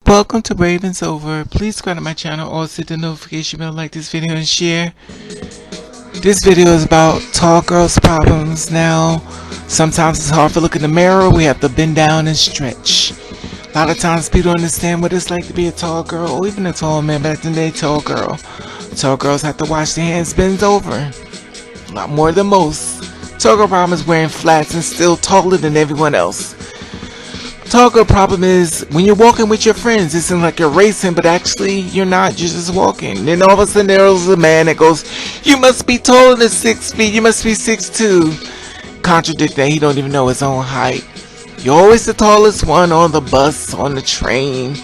Welcome to Ravens Over. Please subscribe to my channel, also hit the notification bell, like this video and share. This video is about tall girls' problems. Now, sometimes it's hard to look in the mirror. We have to bend down and stretch. A lot of times people don't understand what it's like to be a tall girl or even a tall man, but at the end of the day, tall girl. Tall girls have to watch their hands bend over. A lot more than most. Tall girl problem is wearing flats and still taller than everyone else. Tall girl problem is when you're walking with your friends, it seems like you're racing, but actually you're not, you're just walking. Then all of a sudden there's a man that goes, you must be taller than 6 feet, you must be 6'2". Contradict that, he don't even know his own height. You're always the tallest one on the bus, on the train,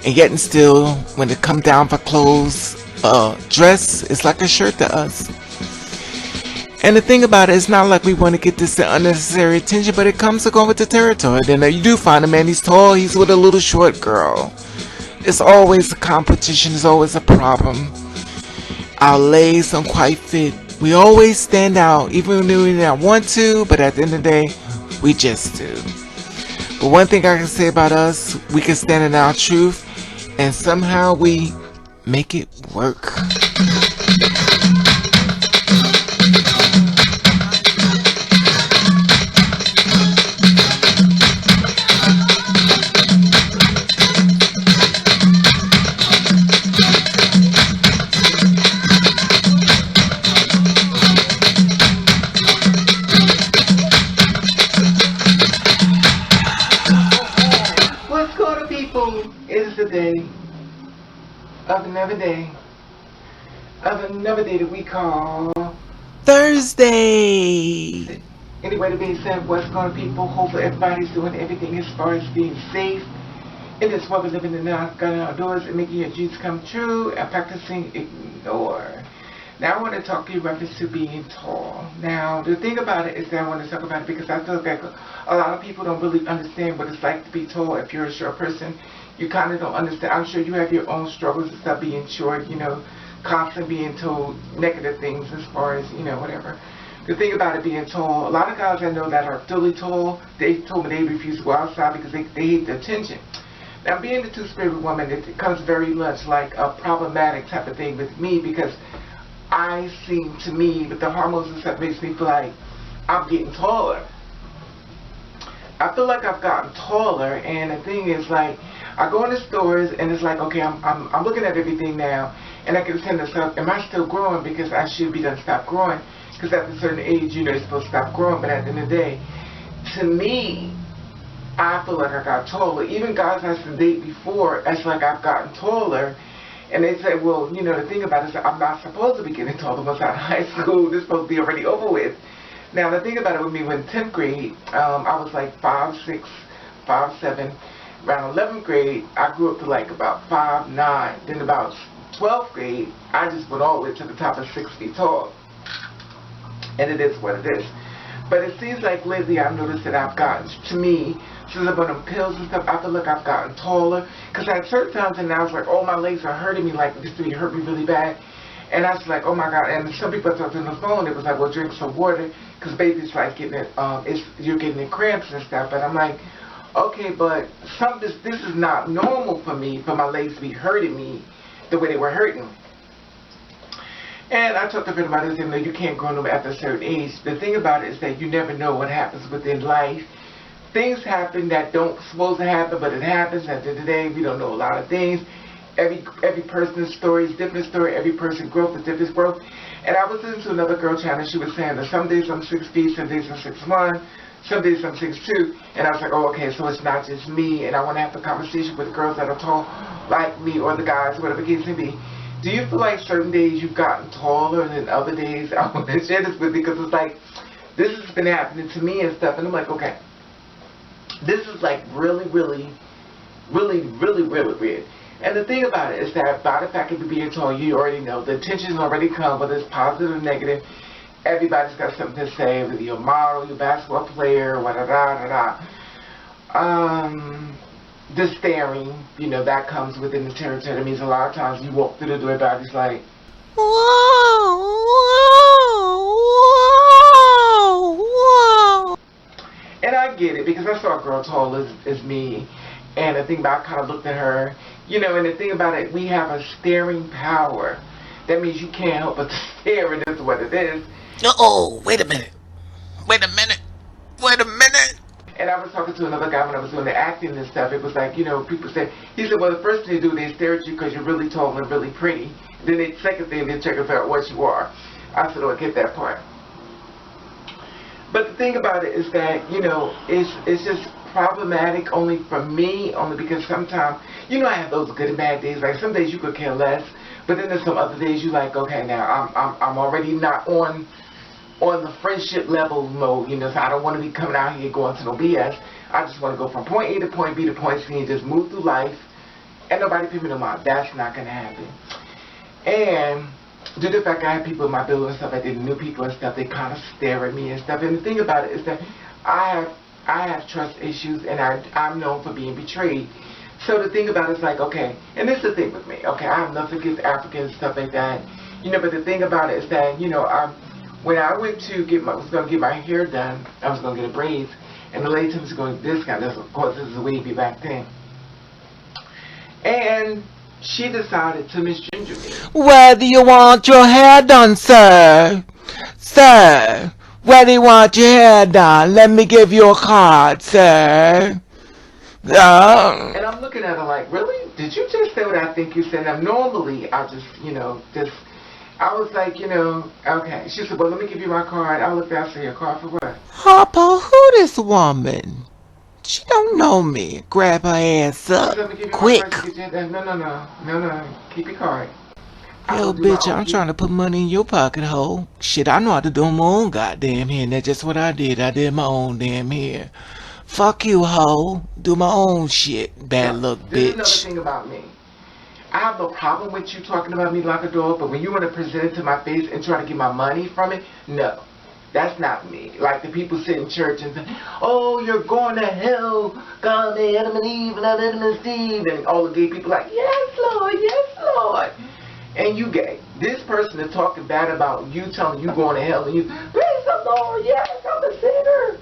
and yet and still, when it comes down for clothes, dress, it's like a shirt to us. And the thing about it, it's not like we want to get this unnecessary attention, but it comes to go with the territory. Then you do find a man, he's tall, he's with a little short girl. It's always a competition, it's always a problem. Our legs don't quite fit. We always stand out, even when we don't want to, but at the end of the day, we just do. But one thing I can say about us, we can stand in our truth, and somehow we make it work. What's going on, people? It is the day of another day that we call Thursday. Anyway, to being said, what's going on, people? Hopefully everybody's doing everything as far as being safe in this world we're living in now, going outdoors and making your dreams come true and practicing ignore. Now I want to talk to you in reference to being tall. Now, the thing about it is that I want to talk about it because I feel like a lot of people don't really understand what it's like to be tall. If you're a short person, you kind of don't understand. I'm sure you have your own struggles and stuff being short, constantly being told negative things as far as, whatever. The thing about it being tall, a lot of guys I know that are really tall, they told me they refuse to go outside because they hate the attention. Now, being the two-spirit woman, it comes very much like a problematic type of thing with me because I seem to me, with the hormones and stuff, makes me feel like I'm getting taller. I feel like I've gotten taller, and the thing is, like, I go in the stores, and it's like, okay, I'm looking at everything now, and I can say to myself, am I still growing? Because I should be done stop growing. Because at a certain age, you're supposed to stop growing, but at the end of the day, to me, I feel like I got taller. Even guys I used to date before, it's like I've gotten taller. And they say, well, the thing about it is I'm not supposed to be getting taller once out of high school. This is supposed to be already over with. Now, the thing about it with me, when 10th grade, I was like 5'6", 5'7". Around 11th grade, I grew up to like about 5'9". Then about 12th grade, I just went all the way to the top of 6 feet tall. And it is what it is. But it seems like lately I've noticed that I've gotten, to me, since I've been on pills and stuff, I feel like I've gotten taller. Because at certain times, and I was like, oh, my legs are hurting me, like this thing hurt me really bad. And I was like, oh my God. And some people talked on the phone, it was like, well, drink some water. Because basically it's like getting it, you're getting in cramps and stuff. And I'm like, okay, but this is not normal for me, for my legs to be hurting me the way they were hurting. And I talked to a friend about this, and you can't grow no after a certain age. The thing about it is that you never know what happens within life. Things happen that don't supposed to happen, but it happens. At the end of the day, we don't know a lot of things. Every person's story is different story. Every person's growth is different growth. And I was listening to another girl channel. She was saying that some days I'm 6 feet, some days I'm 6'1", some days I'm 6'2". And I was like, oh, okay, so it's not just me. And I want to have a conversation with the girls that are tall like me, or the guys, whatever the case may be. Do you feel like certain days you've gotten taller than other days? I want to share this with you because it's like, this has been happening to me and stuff. And I'm like, okay, this is like really, really, really, really, really weird. And the thing about it is that by the fact of you being tall, you already know the attention's already come, whether it's positive or negative. Everybody's got something to say, whether you're a model, you're a basketball player, the staring, that comes within the territory. That means a lot of times you walk through the door, everybody's like, whoa, whoa, whoa, whoa. And I get it, because I saw a girl tall as me, And the thing about, I kind of looked at her, you know, and the thing about it, we have a staring power. That means you can't help but to stare, and this is what it is. Oh, wait a minute. Wait a minute. Wait a minute. And I was talking to another guy when I was doing the acting and stuff. It was like, you know, people said, he said, well, the first thing they do, they stare at you because you're really tall and really pretty. Then the second thing, they check out what you are. I said, oh, I get that part. But the thing about it is that, you know, it's just problematic only for me, only because sometimes, you know, I have those good and bad days. Like some days you could care less, but then there's some other days you like, okay, now I'm already not on the friendship level mode, you know, so I don't want to be coming out here going to no BS. I just want to go from point A to point B to point C and just move through life, and nobody pay me no mind. That's not going to happen. And due to the fact I have people in my building and stuff, I did new people and stuff, they kind of stare at me and stuff. And the thing about it is that I have trust issues, and I'm known for being betrayed. So the thing about it is like, okay, and this is the thing with me, okay, I have nothing against Africans and stuff like that, you know, but the thing about it is that, you know, when I went to was going to get my hair done, I was going to get a braids, and the lady told me to go to this guy. Of course, this is a wavy back then. And she decided to misgender me. Where do you want your hair done, sir? Sir, where do you want your hair done? Let me give you a card, sir. And I'm looking at her like, really? Did you just say what I think you said? Now, normally, I just, you know, I was like, you know, okay. She said, well, let me give you my card. I looked at her, I said, your card for what? Harper, who this woman? She don't know me. Grab her ass up. Let me give you quick. My card to get you. No. Keep your card. Yo, bitch, I'm trying to put money in your pocket, hoe. Shit, I know how to do my own goddamn hair, and that's just what I did. I did my own damn hair. Fuck you, hoe. Do my own shit. Bad luck, bitch. This is another thing about me. I have no problem with you talking about me like a dog, but when you want to present it to my face and try to get my money from it, no. That's not me. Like the people sit in church and say, oh, you're going to hell. God made Adam and Eve and Adam and Steve. And all the gay people like, yes, Lord, yes, Lord. And you gay. This person is talking bad about you, telling you going to hell, and you, praise the Lord, yes, I'm a sinner.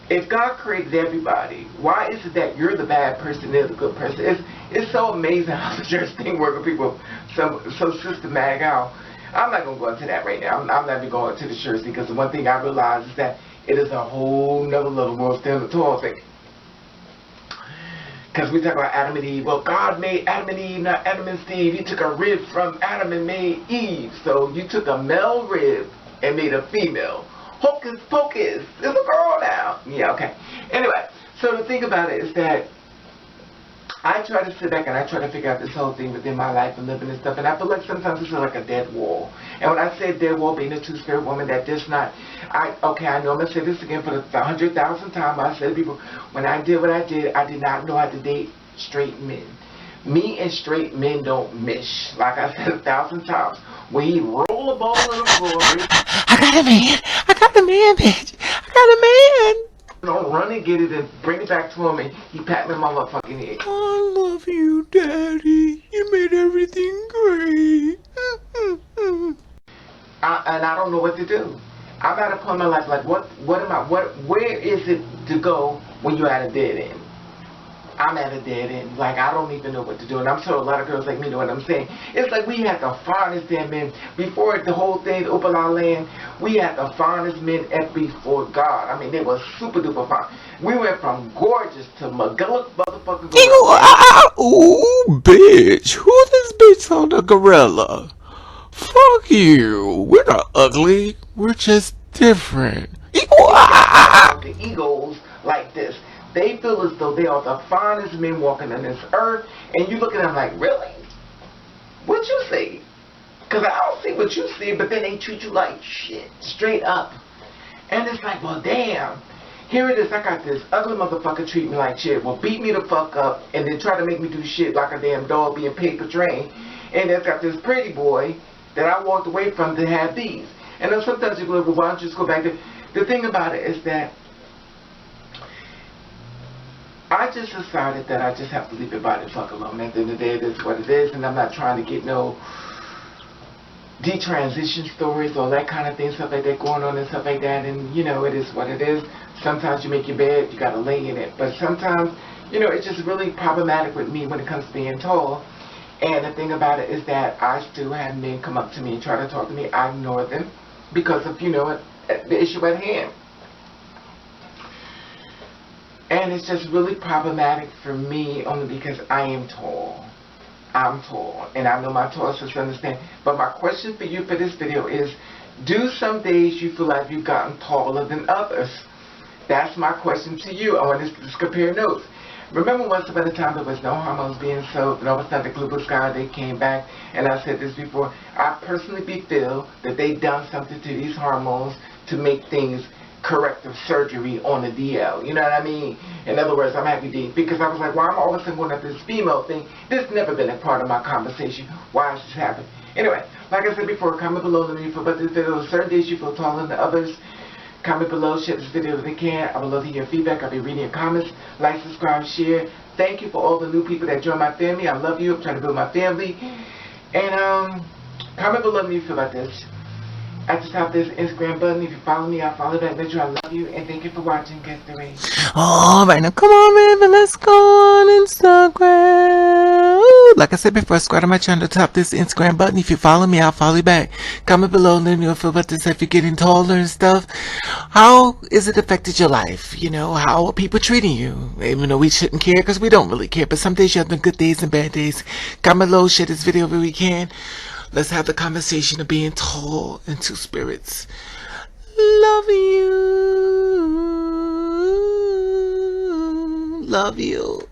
If God created everybody, why is it that you're the bad person, they're the good person? It's so amazing how the church thing works with people so systematic how. I'm not going to go into that right now. I'm not even going to the church because the one thing I realize is that it is a whole nother little world still the tall thing. Because we talk about Adam and Eve. Well, God made Adam and Eve, not Adam and Steve. He took a rib from Adam and made Eve. So you took a male rib and made a female. Hocus pocus. It's a girl now. Yeah, okay. Anyway, so the thing about it is that I try to sit back and I try to figure out this whole thing within my life and living and stuff. And I feel like sometimes it's like a dead wall. And when I say dead wall, being a two-spirit woman, that does not, I know I'm going to say this again for the 100,000th time. I said to people, when I did what I did not know how to date straight men. Me and straight men don't mesh. Like I said 1,000 times. When he roll a ball on the floor, I got a man. I got a man, bitch. I got a man. Don't run and get it and bring it back to him and he pat me on my motherfucking head. I love you, Daddy. You made everything great. And I don't know what to do. I'm at a point in my life like, where is it to go when you're at a dead end? I'm at a dead end. Like, I don't even know what to do. And I'm sure a lot of girls like me know what I'm saying. It's like we had the finest damn men. Before the whole thing, open our land, we had the finest men before God. I mean, they were super duper fine. We went from gorgeous to McGulloch motherfucking gorilla. Ooh, bitch. Who's this bitch on the gorilla? Fuck you. We're not ugly. We're just different. The egos like this. They feel as though they are the finest men walking on this earth, and you look at them like, really? What you see? Because I don't see what you see, but then they treat you like shit, straight up. And it's like, well, damn. Here it is, I got this ugly motherfucker treat me like shit, well, beat me the fuck up, and then try to make me do shit like a damn dog being paper trained. And it's got this pretty boy that I walked away from to have these. And then sometimes you go, well, why don't you just go back to... The thing about it is that I just decided that I just have to leave everybody the fuck alone. At the end of the day, it is what it is, and I'm not trying to get no detransition stories or that kind of thing, stuff like that going on and stuff like that. And, you know, it is what it is. Sometimes you make your bed, you got to lay in it. But sometimes you know, it's just really problematic with me when it comes to being tall. And the thing about it is that I still have men come up to me and try to talk to me. I ignore them because of, you know, the issue at hand. And it's just really problematic for me only because I am tall. I'm tall. And I know my tall sisters understand. But my question for you for this video is, do some days you feel like you've gotten taller than others? That's my question to you. I want to just compare notes. Remember once upon a time there was no hormones being sold, and all of a sudden the Global Sky, they came back, and I said this before, I personally feel that they done something to these hormones to make things corrective surgery on the DL. You know what I mean? In other words, I'm happy to, because I was like, why am I all of a sudden going after this female thing? This has never been a part of my conversation. Why is this happening? Anyway, like I said before, comment below let me know about this video. Certain days you feel taller than others. Comment below, share this video if you can. I would love to hear your feedback. I'll be reading your comments. Like, subscribe, share. Thank you for all the new people that joined my family. I love you. I'm trying to build my family. And comment below me if you feel about this. At the top of this Instagram button, if you follow me, I'll follow back. Make sure I love you. And thank you for watching. Get the race. Alright, now come on, baby, let's go on Instagram. Ooh, like I said before, subscribe to my channel at the top of this Instagram button. If you follow me, I'll follow you back. Comment below and let me know if you feel about this, if you're getting taller and stuff. How is it affected your life? You know, how are people treating you? Even though we shouldn't care, because we don't really care. But some days you have the good days and bad days. Comment below, share this video if we can. Let's have the conversation of being tall in two spirits. Love you. Love you.